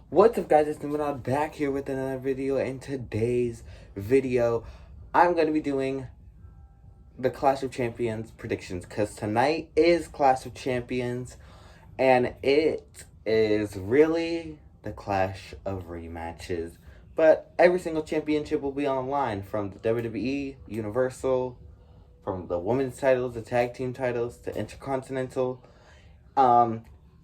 What's up, guys? It's Nimrod back here with another video. In today's video, I'm going to be doing the Clash of Champions predictions because tonight is Clash of Champions and it is really the clash of rematches. But every single championship will be on the line, from the WWE, Universal, from the women's titles, the tag team titles, the Intercontinental.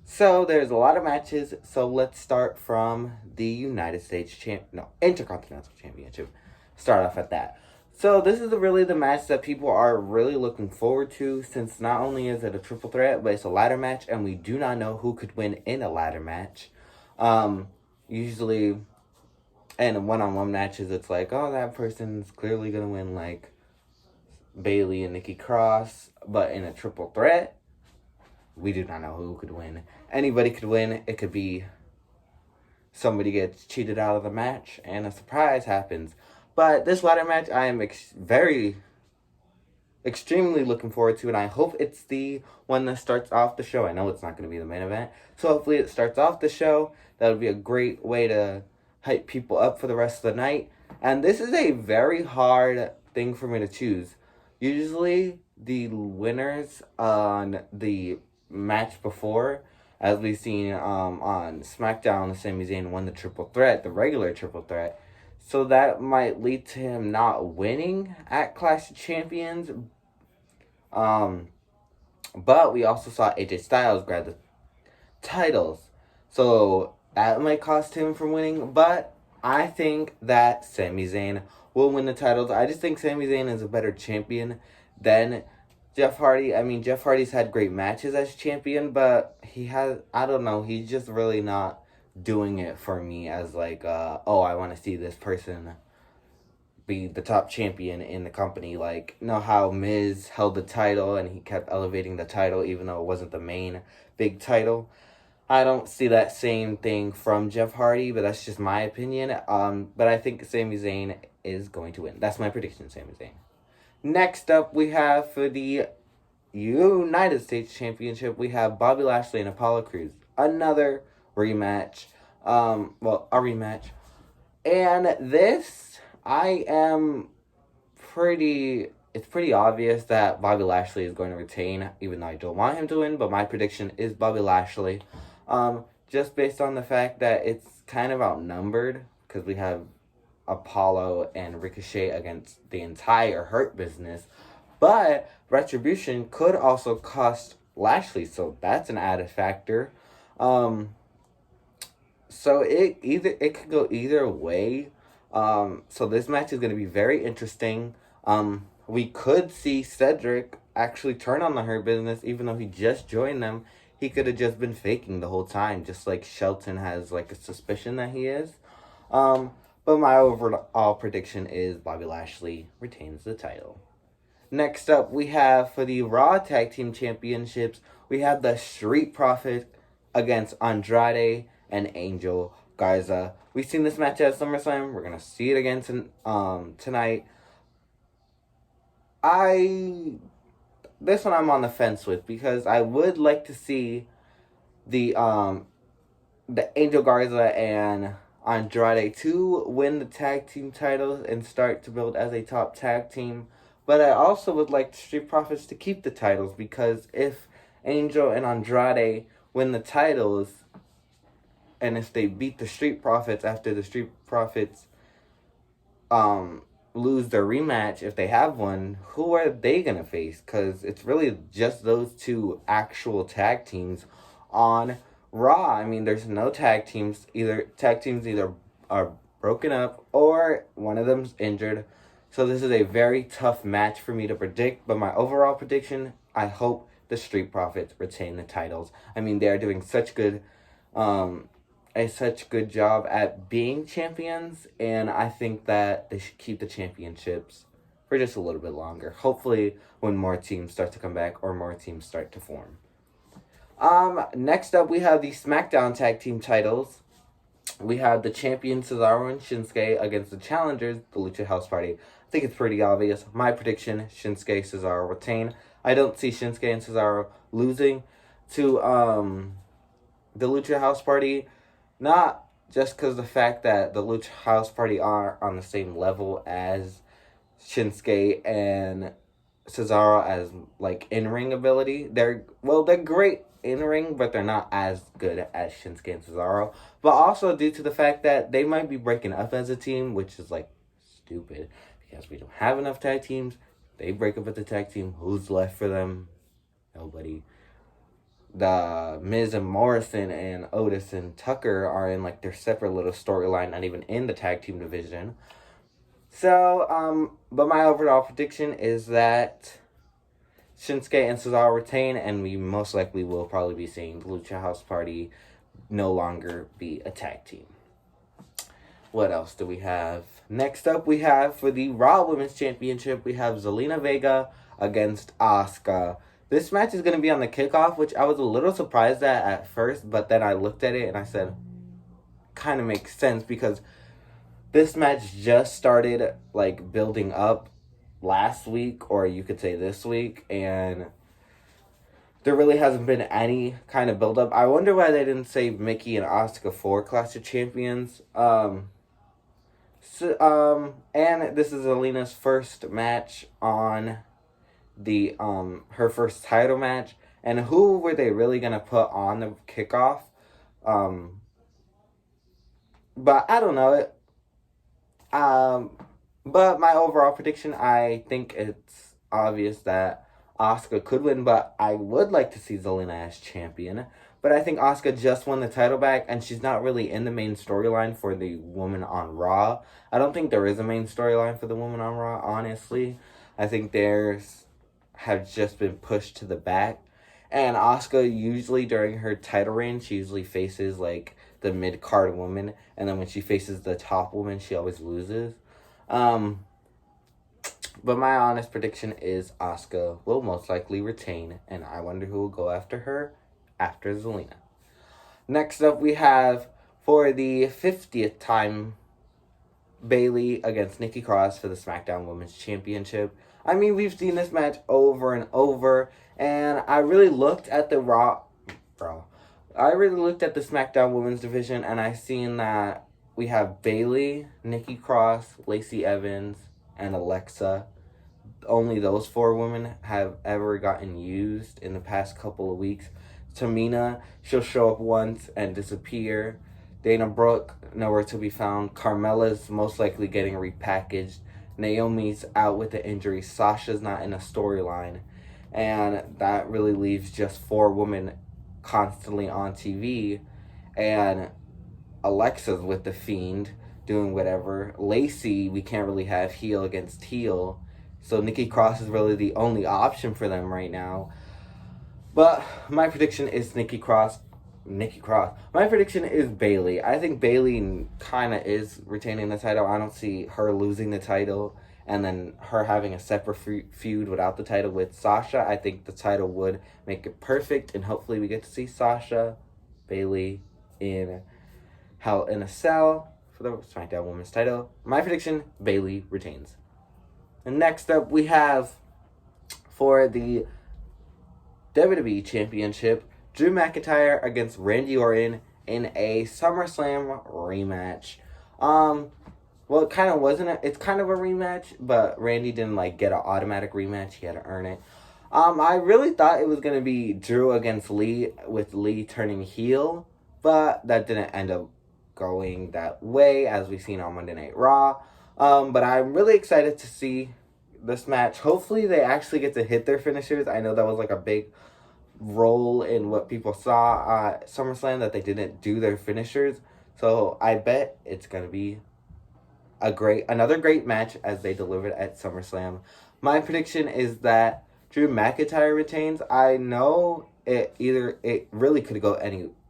So there's a lot of matches. So let's start from the Intercontinental Championship. Start off at that. So this is really the match that people are really looking forward to, since not only is it a triple threat, but it's a ladder match, and we do not know who could win in a ladder match. Usually in one-on-one matches, it's like, oh, that person's clearly gonna win, like Bailey and Nikki Cross. But in a triple threat, we do not know who could win. Anybody could win. It could be somebody gets cheated out of the match and a surprise happens. But this ladder match, I am extremely looking forward to, and I hope it's the one that starts off the show. I know it's not going to be the main event, so hopefully it starts off the show. That would be a great way to hype people up for the rest of the night. And this is a very hard thing for me to choose. Usually the winners on the match before, as we've seen on SmackDown, Sami Zayn won the triple threat, the regular triple threat. So that might lead to him not winning at Clash of Champions. But we also saw AJ Styles grab the titles. So that might cost him from winning. But I think that Sami Zayn will win the titles. I just think Sami Zayn is a better champion than Jeff Hardy. I mean, Jeff Hardy's had great matches as champion, but I don't know, he's just really not doing it for me as like, oh, I want to see this person be the top champion in the company. Like, you know how Miz held the title and he kept elevating the title even though it wasn't the main big title? I don't see that same thing from Jeff Hardy, but that's just my opinion. But I think Sami Zayn is going to win. That's my prediction, Sami Zayn. Next up, we have for the United States Championship, we have Bobby Lashley and Apollo Crews. Another rematch. A rematch. And this, it's pretty obvious that Bobby Lashley is going to retain, even though I don't want him to win, but my prediction is Bobby Lashley. Just based on the fact that it's kind of outnumbered, because we have Apollo and Ricochet against the entire Hurt Business, but Retribution could also cost Lashley, so that's an added factor. So it could go either way. So this match is going to be very interesting. We could see Cedric actually turn on the Hurt Business, even though he just joined them. He could have just been faking the whole time, just like Shelton has like a suspicion that he is. But my overall prediction is Bobby Lashley retains the title. Next up, we have for the Raw Tag Team Championships, we have the Street Profits against Andrade and Angel Garza. We've seen this match at SummerSlam. We're going to see it again tonight. This one I'm on the fence with, because I would like to see the Angel Garza and Andrade to win the tag team titles and start to build as a top tag team. But I also would like the Street Profits to keep the titles, because if Angel and Andrade win the titles, and if they beat the Street Profits after the Street Profits lose their rematch, if they have one, who are they going to face? Because it's really just those two actual tag teams on Raw. I mean, there's no tag teams. Tag teams either are broken up or one of them's injured. So this is a very tough match for me to predict. But my overall prediction, I hope the Street Profits retain the titles. I mean, they are doing such good job at being champions, and I think that they should keep the championships for just a little bit longer. Hopefully, when more teams start to come back or more teams start to form. Next up, we have the SmackDown Tag Team titles. We have the champion Cesaro and Shinsuke against the challengers, the Lucha House Party. I think it's pretty obvious. My prediction, Shinsuke, Cesaro retain. I don't see Shinsuke and Cesaro losing to the Lucha House Party. Not just because the fact that the Lucha House Party are on the same level as Shinsuke and Cesaro as like in ring ability. They're great in ring, but they're not as good as Shinsuke and Cesaro. But also due to the fact that they might be breaking up as a team, which is like stupid because we don't have enough tag teams. They break up with the tag team. Who's left for them? Nobody. The Miz and Morrison and Otis and Tucker are in like their separate little storyline, not even in the tag team division. So, but my overall prediction is that Shinsuke and Cesaro retain, and we most likely will probably be seeing the Lucha House Party no longer be a tag team. What else do we have? Next up, we have for the Raw Women's Championship, we have Zelina Vega against Asuka. This match is going to be on the kickoff, which I was a little surprised at first, but then I looked at it and I said, kind of makes sense because this match just started like building up last week, or you could say this week, and there really hasn't been any kind of build up. I wonder why they didn't save Mickey and Asuka for Clash of Champions. And this is Alina's first match on the her first title match, and who were they really gonna put on the kickoff? But I don't know it. But my overall prediction, I think it's obvious that Asuka could win, but I would like to see Zelina as champion. But I think Asuka just won the title back, and she's not really in the main storyline for the woman on Raw. I don't think there is a main storyline for the woman on Raw, honestly. I think theirs have just been pushed to the back. And Asuka, usually during her title reign, she usually faces, like, the mid-card woman. And then when she faces the top woman, she always loses. But my honest prediction is Asuka will most likely retain. And I wonder who will go after her after Zelina. Next up, we have, for the 50th time, Bayley against Nikki Cross for the SmackDown Women's Championship. I mean, we've seen this match over and over, and I really looked at the I really looked at the SmackDown Women's division, and I seen that we have Bayley, Nikki Cross, Lacey Evans, and Alexa. Only those 4 women have ever gotten used in the past couple of weeks. Tamina, she'll show up once and disappear. Dana Brooke, nowhere to be found. Carmella's most likely getting repackaged. Naomi's out with the injury. Sasha's not in a storyline. And that really leaves just 4 women constantly on TV. And Alexa's with The Fiend doing whatever. Lacey, we can't really have heel against heel. So Nikki Cross is really the only option for them right now. But my prediction is Nikki Cross. My prediction is Bayley. I think Bayley kind of is retaining the title. I don't see her losing the title and then her having a separate feud without the title with Sasha. I think the title would make it perfect, and hopefully we get to see Sasha, Bayley in Hell in a Cell for the SmackDown Women's title. My prediction, Bayley retains. And next up, we have for the WWE Championship, Drew McIntyre against Randy Orton in a SummerSlam rematch. Well, it kind of wasn't. It's kind of a rematch, but Randy didn't get an automatic rematch. He had to earn it. I really thought it was gonna be Drew against Lee, with Lee turning heel, but that didn't end up going that way, as we've seen on Monday Night Raw. But I'm really excited to see this match. Hopefully, they actually get to hit their finishers. I know that was a big role in what people saw at SummerSlam, that they didn't do their finishers. So I bet it's gonna be another great match as they delivered at SummerSlam. My prediction is that Drew McIntyre retains. I know it really could go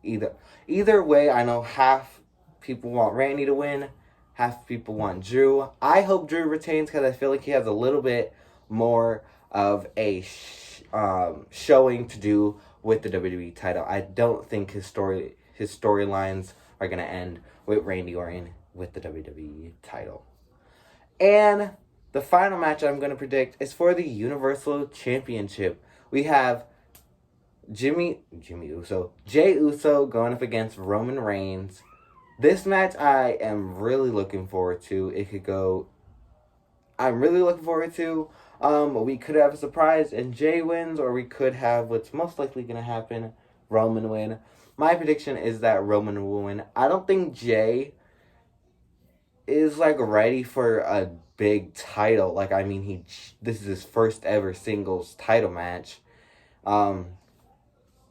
either way. I know half people want Randy to win, half people want Drew. I hope Drew retains because I feel like he has a little bit more of a showing to do with the WWE title. I don't think his storylines are going to end with Randy Orton with the WWE title. And the final match I'm going to predict is for the Universal Championship. We have Jay Uso going up against Roman Reigns This match I am really looking forward to. It could go. I'm really looking forward to. We could have a surprise and Jay wins, or we could have what's most likely going to happen, Roman win. My prediction is that Roman will win. I don't think Jay is like ready for a big title. Like, I mean, this is his first ever singles title match.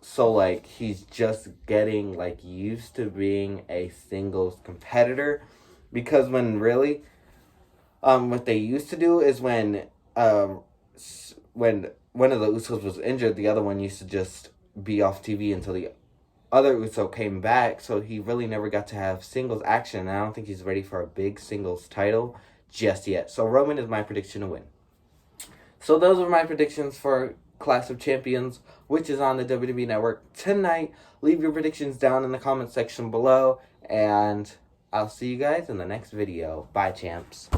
So like he's just getting like used to being a singles competitor, because when really what they used to do is when one of the Usos was injured, the other one used to just be off TV until the other Uso came back, so he really never got to have singles action, and I don't think he's ready for a big singles title just yet. So Roman is my prediction to win. So those are my predictions for Clash of Champions, which is on the WWE Network tonight. Leave your predictions down in the comment section below, and I'll see you guys in the next video. Bye, champs.